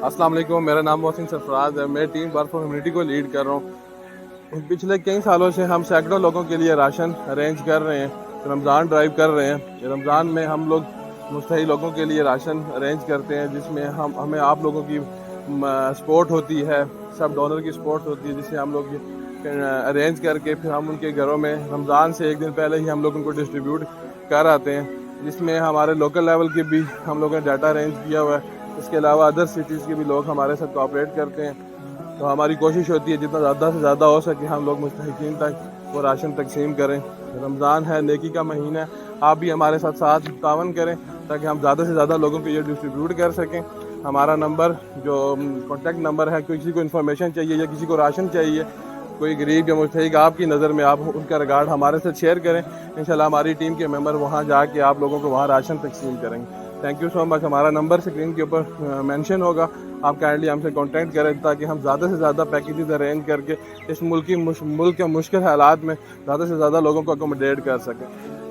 السلام علیکم، میرا نام محسن سرفراز ہے. میں ٹیم ورک فار ہیومینٹی کو لیڈ کر رہا ہوں. پچھلے کئی سالوں سے ہم سینکڑوں لوگوں کے لیے راشن ارینج کر رہے ہیں. رمضان ڈرائیو کر رہے ہیں. رمضان میں ہم لوگ مستحق لوگوں کے لیے راشن ارینج کرتے ہیں، جس میں ہمیں آپ لوگوں کی سپورٹ ہوتی ہے، سب ڈونر کی سپورٹ ہوتی ہے، جسے ہم لوگ ارینج کر کے پھر ہم ان کے گھروں میں رمضان سے ایک دن پہلے ہی ہم لوگ ان کو ڈسٹریبیوٹ کر آتے ہیں، جس میں ہمارے لوکل لیول کے بھی ہم لوگوں نے ڈاٹا ارینج کیا ہوا ہے. اس کے علاوہ ادر سٹیز کے بھی لوگ ہمارے ساتھ کوآپریٹ کرتے ہیں. تو ہماری کوشش ہوتی ہے جتنا زیادہ سے زیادہ ہو سکے ہم لوگ مستحقین تک وہ راشن تقسیم کریں. رمضان ہے، نیکی کا مہینہ ہے. آپ بھی ہمارے ساتھ تعاون کریں تاکہ ہم زیادہ سے زیادہ لوگوں کو یہ ڈسٹریبیوٹ کر سکیں. ہمارا نمبر جو کانٹیکٹ نمبر ہے، کسی کو انفارمیشن چاہیے یا کسی کو راشن چاہیے، کوئی غریب یا مستحق آپ کی نظر میں، آپ ان کا ریکارڈ ہمارے ساتھ شیئر کریں. انشاءاللہ ہماری ٹیم کے ممبر وہاں جا کے آپ لوگوں کو وہاں راشن تقسیم کریں گے. تھینک یو سو مچ. ہمارا نمبر اسکرین کے اوپر مینشن ہوگا، آپ کائنڈلی ہم سے کانٹیکٹ کریں تاکہ ہم زیادہ سے زیادہ پیکیجز ارینج کر کے اس ملک کے مشکل حالات میں زیادہ سے زیادہ لوگوں کو اکوموڈیٹ کر سکیں.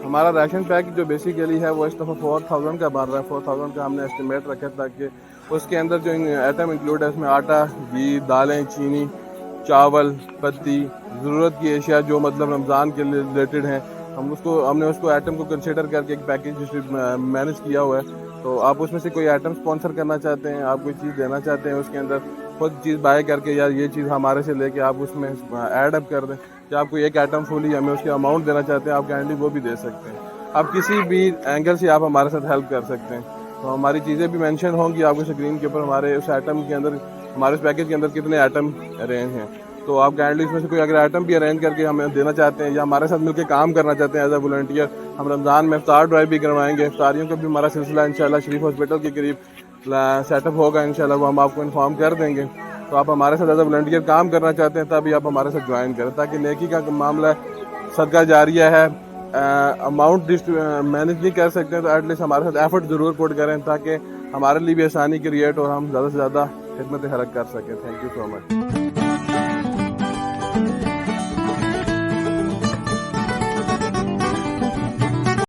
ہمارا راشن پیک جو بیسیکلی ہے وہ اس دفعہ 4000 کا بن رہا ہے. 4000 کا ہم نے اسٹیمیٹ رکھا تاکہ اس کے اندر جو آئٹم انکلوڈ ہے اس میں آٹا، گھی، دالیں، چینی، چاول، پتی، ضرورت کی اشیاء جو مطلب رمضان کے ریلیٹڈ ہیں، ہم نے اس کو آئٹم کو کنسیڈر کر کے ایک پیکیج مینیج کیا ہوا ہے. تو آپ اس میں سے کوئی آئٹم اسپانسر کرنا چاہتے ہیں، آپ کوئی چیز دینا چاہتے ہیں، اس کے اندر خود چیز بائی کر کے یا یہ چیز ہمارے سے لے کے آپ اس میں ایڈ اپ کر دیں، یا آپ کوئی ایک آئٹم فلی ہمیں اس کے اماؤنٹ دینا چاہتے ہیں، آپ کائنڈلی وہ بھی دے سکتے ہیں. آپ کسی بھی اینگل سے آپ ہمارے ساتھ ہیلپ کر سکتے ہیں. تو ہماری چیزیں بھی مینشن ہوں گی آپ کو اسکرین کے اوپر. ہمارے اس آئٹم کے اندر، ہمارے اس پیکیج کے اندر کتنے آئٹم ارینج ہیں. تو آپ کائنڈلی اس میں سے کوئی اگر آئٹم بھی ارینج کر کے ہمیں دینا چاہتے ہیں یا ہمارے ساتھ مل کے کام کرنا چاہتے ہیں ایز اے والنٹیئر، ہم رمضان میں افطار ڈرائیو بھی کروائیں گے. افطاریوں کا بھی ہمارا سلسلہ انشاءاللہ شریف ہاسپٹل کے قریب سیٹ اپ ہوگا. انشاءاللہ وہ ہم آپ کو انفارم کر دیں گے. تو آپ ہمارے ساتھ ایز اے والنٹیئر کام کرنا چاہتے ہیں تبھی آپ ہمارے ساتھ جوائن کریں، تاکہ نیکی کا معاملہ صدقہ جاریہ ہے. اماؤنٹ مینیج نہیں کر سکتے تو ایٹ لیسٹ ہمارے ساتھ ایفرٹ ضرور پٹ کریں تاکہ ہمارے لیے بھی آسانی کریٹ اور ہم زیادہ سے زیادہ خدمت خلق کر سکیں. Thank you so much.